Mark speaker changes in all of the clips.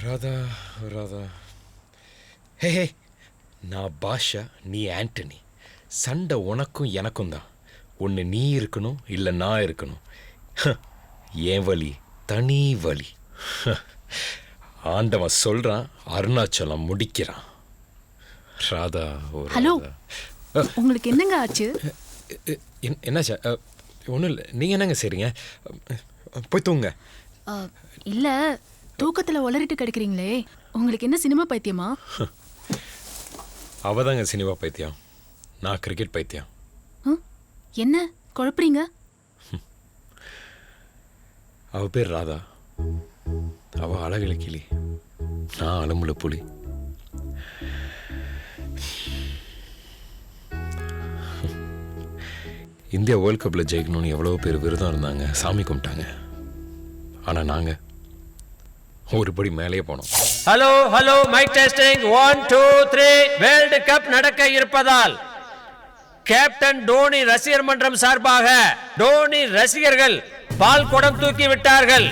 Speaker 1: ராதா ராதா. ஹே ஹே, நான் பாஷா, நீ ஆண்டனி. சண்டை உனக்கும் எனக்கும் தான். ஒன்று நீ இருக்கணும், இல்லை நான் இருக்கணும். என் வழி தனி வழி. ஆண்டவன் சொல்கிறான், அருணாச்சலம் முடிக்கிறான். ராதா.
Speaker 2: ஹலோ, உங்களுக்கு என்னங்க ஆச்சு?
Speaker 1: என்னாச்சா? ஒன்றும் இல்லை. நீங்கள் என்னங்க சரிங்க? போய் தூங்க.
Speaker 2: இல்லை, தூக்கத்தில் உளறிட்டு கிடைக்கிறீங்களே, உங்களுக்கு என்ன சினிமா பைத்தியமா?
Speaker 1: அவதாங்க சினிமா பைத்தியம், நான் கிரிக்கெட் பைத்தியம்.
Speaker 2: என்ன குழப்பறீங்க?
Speaker 1: அவ பேர் ராதா. அவ அழகில கிளி, நான் அலம்புல புலி. இந்தியா வேர்ல்ட் கப்பில் ஜெயிக்கணும்னு எவ்வளோ பேர் விரதம் இருந்தாங்க, சாமி கும்பிட்டாங்க. ஆனால் நாங்கள் ஒரு படி மேலேயே போனோம்.
Speaker 3: Hello hello, mic testing 1 2 3. World cup நடக்க இருப்பதால் கேப்டன் டோனி ரசிகர் மன்றம் சார்பாக டோனி ரசிகர்கள் பால் குடம் தூக்கி விட்டார்கள்.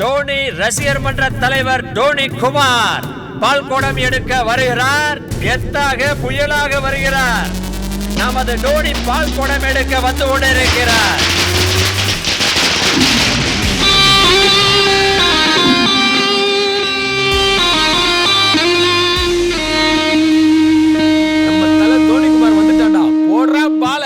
Speaker 3: டோனி ரசிகர் மன்ற தலைவர் டோனி குமார் பால் குடம் எடுக்க வருகிறார். கெத்தாக புயலாக வருகிறார். நமது டோனி பால் குடம் எடுக்க வந்து கொண்டிருக்கிறார். நம்ம தலை டோனி குமார் வந்துட்டான்டா. போடுறா பால.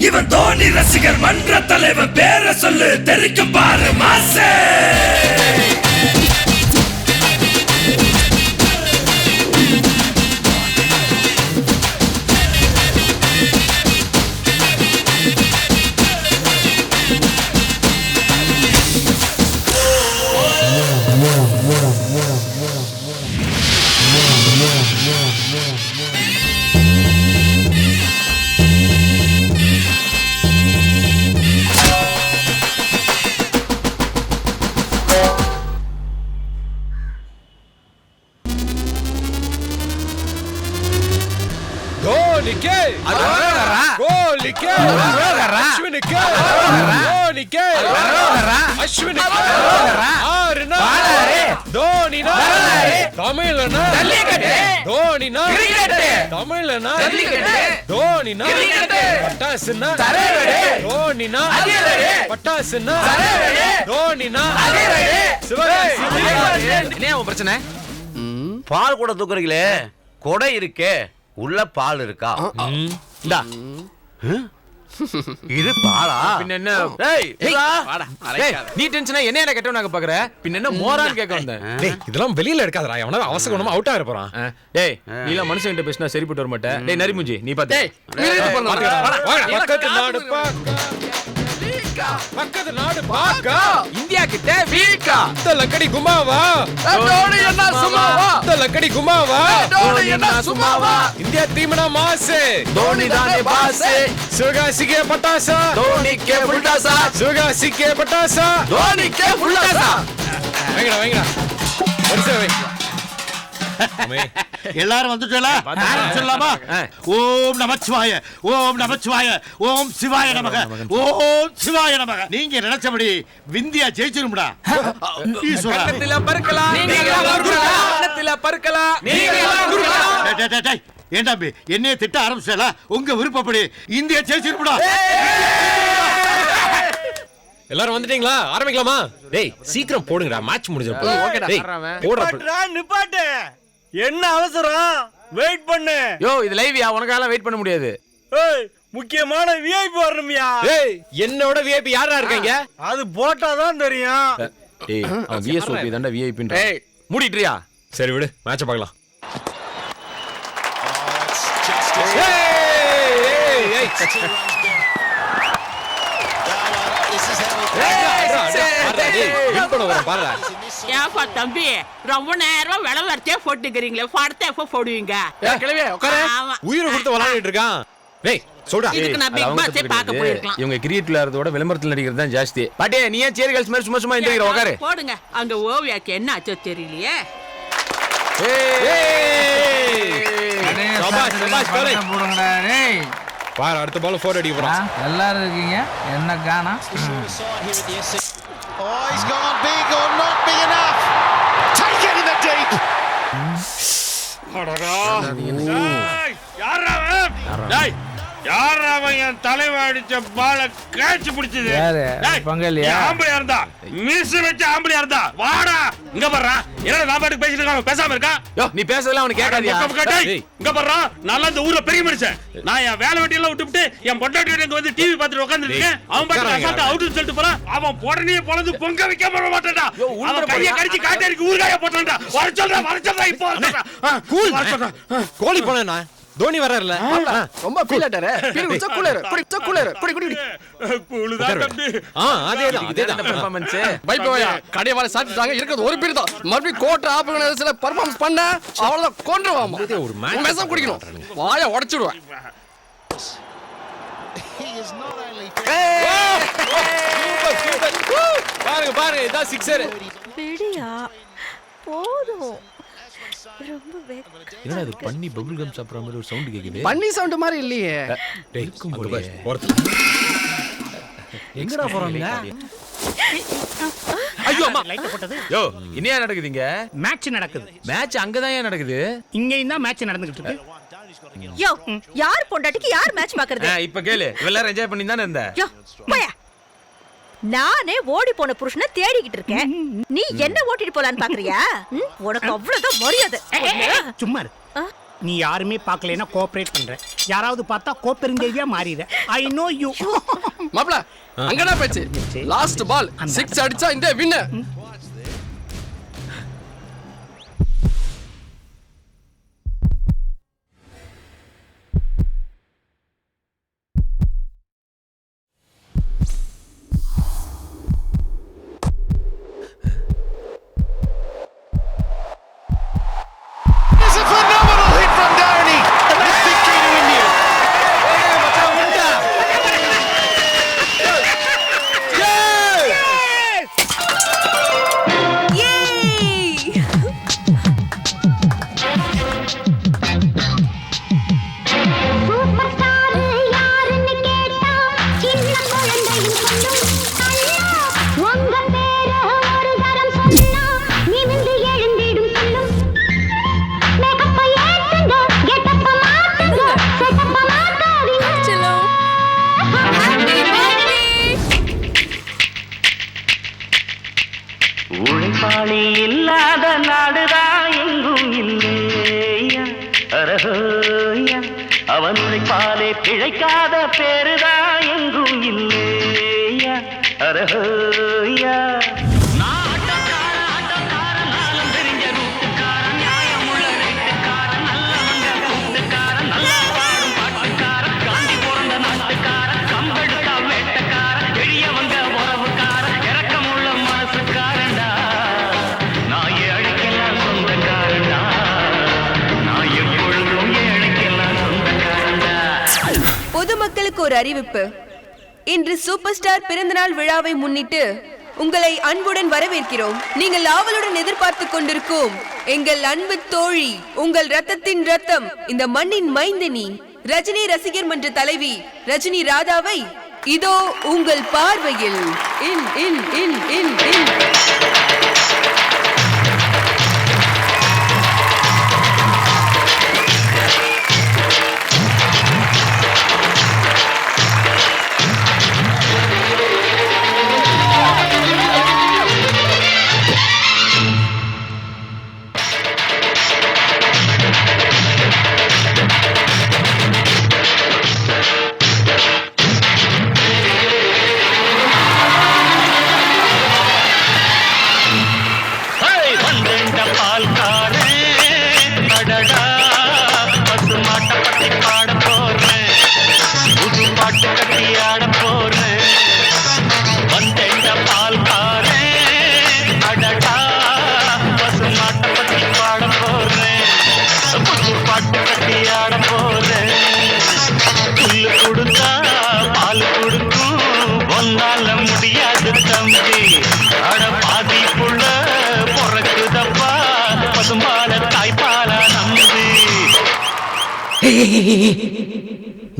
Speaker 4: இவன் தோனி ரசிகர் மன்ற தலைவர், பேர சொல்லு தெரிக்கும் பாரு மாசே.
Speaker 3: பால் கூட தூக்குறீங்களே, கொடை இருக்கே, உள்ள பால் இருக்கா? இது பாலா? பின்ன என்ன? நீ டென்ஷனா என்ன கெட்டவனாக பாக்குற? பின்ன என்ன மோரான்னு கேட்க வந்தேன்.
Speaker 1: இதெல்லாம் வெளியில எடுக்காதடா, எவனா அவசரமா அவுட் ஆக போறான்.
Speaker 3: டேய், நீ எல்லாம் மனுஷங்கிட்ட பேசினா சரிப்பட்டு வர மாட்டே. டேய் நரிமுஞ்சி, நீ பாத்து
Speaker 1: பக்கத்து நாடு பாக்கா,
Speaker 3: இந்தியா கிட்ட வீக்கா.
Speaker 1: லக்கடி குமாவா,
Speaker 3: டோனி என்ன சும்மாவா?
Speaker 1: லக்கடி குமாவா,
Speaker 3: டோனி என்ன சும்மாவா?
Speaker 1: இந்தியா டீம்னா மாசே,
Speaker 3: டோனி தானே பாஸ்.
Speaker 1: சிவகாசிக்கே பட்டாசா,
Speaker 3: டோனிக்கே ஃபுல்டாசா.
Speaker 1: சிவகாசிக்கே பட்டாசா,
Speaker 3: டோனிக்கே ஃபுல்டாசா.
Speaker 1: வைங்கடா வைங்கடா, வரிசை வை.
Speaker 5: எல்லாரும் வந்துட்டீங்களா? சொல்லலாமா? ஓம் நமச்சிவாய, ஓம் நமச்சிவாய, ஓம் சிவாய நமக, ஓம் சிவாய நமக. நீங்க நினைச்சபடி விந்தியா ஜெயிச்சிரும்டா. ஈஸ்வரா
Speaker 3: கண்ணத்தில பறக்கலாம், நீங்களா குருகளா. கண்ணத்தில பறக்கலாம், நீங்களா குருகளா.
Speaker 5: டேய் ஏண்டா பே என்னைய திட்ட ஆரம்பிச்சல? உங்க விருப்பப்படி இந்தியா ஜெயிச்சிரும்டா.
Speaker 1: எல்லாரும் வந்துட்டீங்களா? ஆரம்பிக்கலாமா? டேய் சீக்கிரம் போடுங்கடா, மேட்ச் முடிஞ்சிரும். டேய் போடுடா.
Speaker 6: நிப்பாட்டு. என்ன அவசரம்? வெயிட் பண்ணு.
Speaker 3: யோ, இது லைவ்யா, உனக்கால வெயிட் பண்ண முடியாது.
Speaker 6: ஏய், முக்கியமான விஐபி வரணும்யா.
Speaker 1: ஏய், என்னோட விஐபி யாரா இருக்காங்க?
Speaker 6: அது போட்டா தான் தெரியும்.
Speaker 3: டேய், அவன் விஎஸ்ஓபி தான்டா விஐபின்ற. ஏய், மூடிட்றியா?
Speaker 1: சரி விடு, மேட்சை பார்க்கலாம்.
Speaker 7: ஏப்பா தம்பி, ரொம்ப நேரம் விளவரத்தே போட்டுக்கிறீங்களே, படத்தை எப்ப போடுவீங்க?
Speaker 1: உயிரை கொடுத்து விளையாடிட்டு இருக்கான். டேய் சொல்றா,
Speaker 7: இதுக்கு நான் பிக் பாஸே பார்க்க போயிருக்கலாம்.
Speaker 3: இவங்க கிரியேட்ல இருந்தோட விளம்பரத்துல நடிக்கிறது தான் ஜாஸ்தி. பாட்டே, நீ ஏன் சேரி கேர்ள்ஸ் மாதிரி சும்மா சும்மா இன்டர்வியூ உட்காரு.
Speaker 7: போடுங்க. அங்க ஓவியாக்கு என்ன ஆச்சோ தெரியலையே.
Speaker 1: சபாஷ் சபாஷ் போடுங்கடா. பாரு அடுத்த பால் 4 அடிக்க போறான்.
Speaker 8: எல்லாரும் இருக்கீங்க, என்ன காணா?
Speaker 9: Oh, he's gone big or not big enough. Take it in the deep.
Speaker 5: யாராவன் என் தலைவன் அடிச்ச பால கேட்ச் பிடிச்சது?
Speaker 8: யாரு? பங்காளியா?
Speaker 5: ஆம்பளையா இருந்தா மிஸ் வச்ச ஆம்பளையா இருந்தா வாடா இங்க வர்றா. என்ன நான் பாட்டுக்கு பேசிட்டு இருக்கான், பேசாம இருக்கா?
Speaker 1: நீ பேசலாம் அவனுக்கு கேட்காதியா?
Speaker 5: இங்க வர்றா. நல்லா இந்த ஊர்ல பெரிய மனுஷன். நான் என் வேலை வெட்டியெல்லாம் விட்டுவிட்டு என் பொண்டாட்டி இங்க வந்து டிவி பார்த்துட்டு உட்காந்துருக்கேன். அவன் பாட்டு அசால்ட்டா அவுட்னு சொல்லிட்டு போறான். அவன் உடனே பொழுது பொங்க வைக்க போட மாட்டான்டா. அவன் கையை கடிச்சு காட்டேரிக்கு ஊர்காய போட்டான்டா. வர சொல்றா இப்போ.
Speaker 1: கூல் கோலி போனா தோனி வர்றாருல.
Speaker 10: ரொம்ப ஃபீல் ஆட்டாரே. பீர் குடிச்சா கூலர், குடிச்சா கூலர். குடி குடி.
Speaker 5: கூலுதா தம்பி.
Speaker 1: அதேதான் பெர்ஃபார்மன்ஸ்.
Speaker 10: பை போயா. கடைய வால சாப்பிட்டாங்க. இருக்குது ஒரு பீர் தான். மறுபடியும் கோட் ஆப் பண்ணதுல பெர்ஃபார்மன்ஸ் பண்ண அவள கொன்றுவாமா.
Speaker 1: ஒரு மேட்ச்
Speaker 10: மெசம் குடிக்கணும். வாயை உடைச்சிடுவேன்.
Speaker 1: பாருங்க இதான் சிக்ஸர்.
Speaker 11: விடியா போதும். ரொம்ப
Speaker 1: என்னடா இது பண்ணி பபிள் கம் சாப்பிடுற மாதிரி ஒரு சவுண்ட் கேக்குது.
Speaker 10: பண்ணி சவுண்ட் மாதிரி இல்லையே.
Speaker 1: டேய் அங்க பாரு.
Speaker 8: எங்கடா போறாங்க?
Speaker 1: ஐயோ அம்மா
Speaker 6: லைட் போட்டது.
Speaker 1: யோ என்னையா நடக்குதுங்க?
Speaker 6: மேட்ச் நடக்குது.
Speaker 1: மேட்ச் அங்கதான் ஏன் நடக்குது?
Speaker 6: இங்கேயும் தான் மேட்ச் நடந்துகிட்டு இருக்கு.
Speaker 11: யோ, யார் பொண்டாட்டிக்கு யார் மேட்ச் பாக்குறது?
Speaker 1: இப்ப கேளு. எல்லாரும் என்ஜாய் பண்ணி தானே இருந்த.
Speaker 11: யோ, போயா. நானே ஓடி போன புருஷனை தேடிக்கிட்டு இருக்கேன். நீ என்ன ஓட்டிட்டு போலான்னு பாக்குறியா? உனக்கு அவ்வளவுதான் மரியாதை.
Speaker 6: சும்மா இரு. நீ யாருமே பார்க்கலனா கோஆபரேட் பண்ற. யாராவது பார்த்தா கோப்பெருந்தேவியா மாறிற. I know you.
Speaker 10: மாப்ள அங்கடா பேச்சு. லாஸ்ட் பால் 6 அடிச்சா இந்த வின்.
Speaker 12: உழைப்பாளி இல்லாத நாடுதான் எங்கும் இல்லையா. அரஹோயா. அவன் உழைப்பாலே பிழைக்காத பேருதான் எங்கும் இல்லையா. அரஹோயா.
Speaker 11: பொதுமக்களுக்கு ஒரு அறிவிப்பு. இன்று சூப்பர் ஸ்டார் பிறந்தநாள் விழாவை முன்னிட்டு உங்களை அன்புடன் வரவேற்கிறோம். நீங்கள் ஆவலுடன் எதிர்பார்த்து கொண்டிருக்கும் எங்கள் அன்பு தோழி, உங்கள் ரத்தத்தின் ரத்தம், இந்த மண்ணின் மைந்தனி, ரஜினி ரசிகர் மன்ற தலைவி ரஜினி ராதாவை இதோ உங்கள் பார்வையில். இன் இன் இன் இன் இன்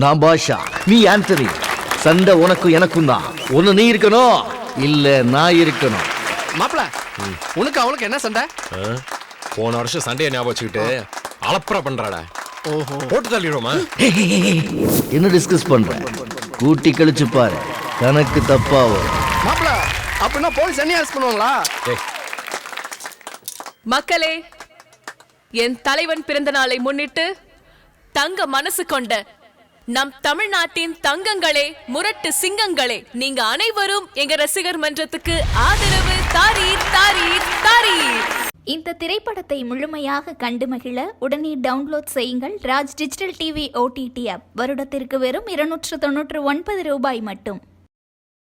Speaker 13: நான் பாஷா, நீ ஆண்டனி. சண்டை உனக்கும் எனக்கும் தான். ஒண்ணு நீ இருக்கணும், இல்ல நான் இருக்கணும்.
Speaker 10: மாப்பிள, உனக்கு அவனுக்கு என்ன சண்டை?
Speaker 1: போன வருஷம் சண்டையை ஞாபகம் வச்சுக்கிட்டு அலப்பற பண்றாடா.
Speaker 10: ஓஹோ,
Speaker 1: போட்டு தள்ளிடுவோமா?
Speaker 13: என்ன டிஸ்கஸ் பண்ற? கூட்டி கழிச்சு பாரு, கணக்கு தப்பா வரும்.
Speaker 10: மாப்பிள, அப்படின்னா போலீஸ் என்ன அரெஸ்ட் பண்ணுவாங்களா?
Speaker 11: மக்களே, என் தலைவன் பிறந்த நாளை முன்னிட்டு தங்க மனசு கொண்ட நம் தமிழ்நாட்டின் தங்கங்களே, முரட்டு சிங்கங்களே, நீங்க அனைவரும் எங்க ரசிகர் மன்றத்துக்கு ஆதரவு தாரீர் தாரீர் தாரீர்.
Speaker 14: இந்த திரைப்படத்தை முழுமையாக கண்டு மகிழ உடனே டவுன்லோட் செய்யுங்கள் Raj digital TV OTT app. வருடத்திற்கு வெறும் 299 ரூபாய் மட்டும்.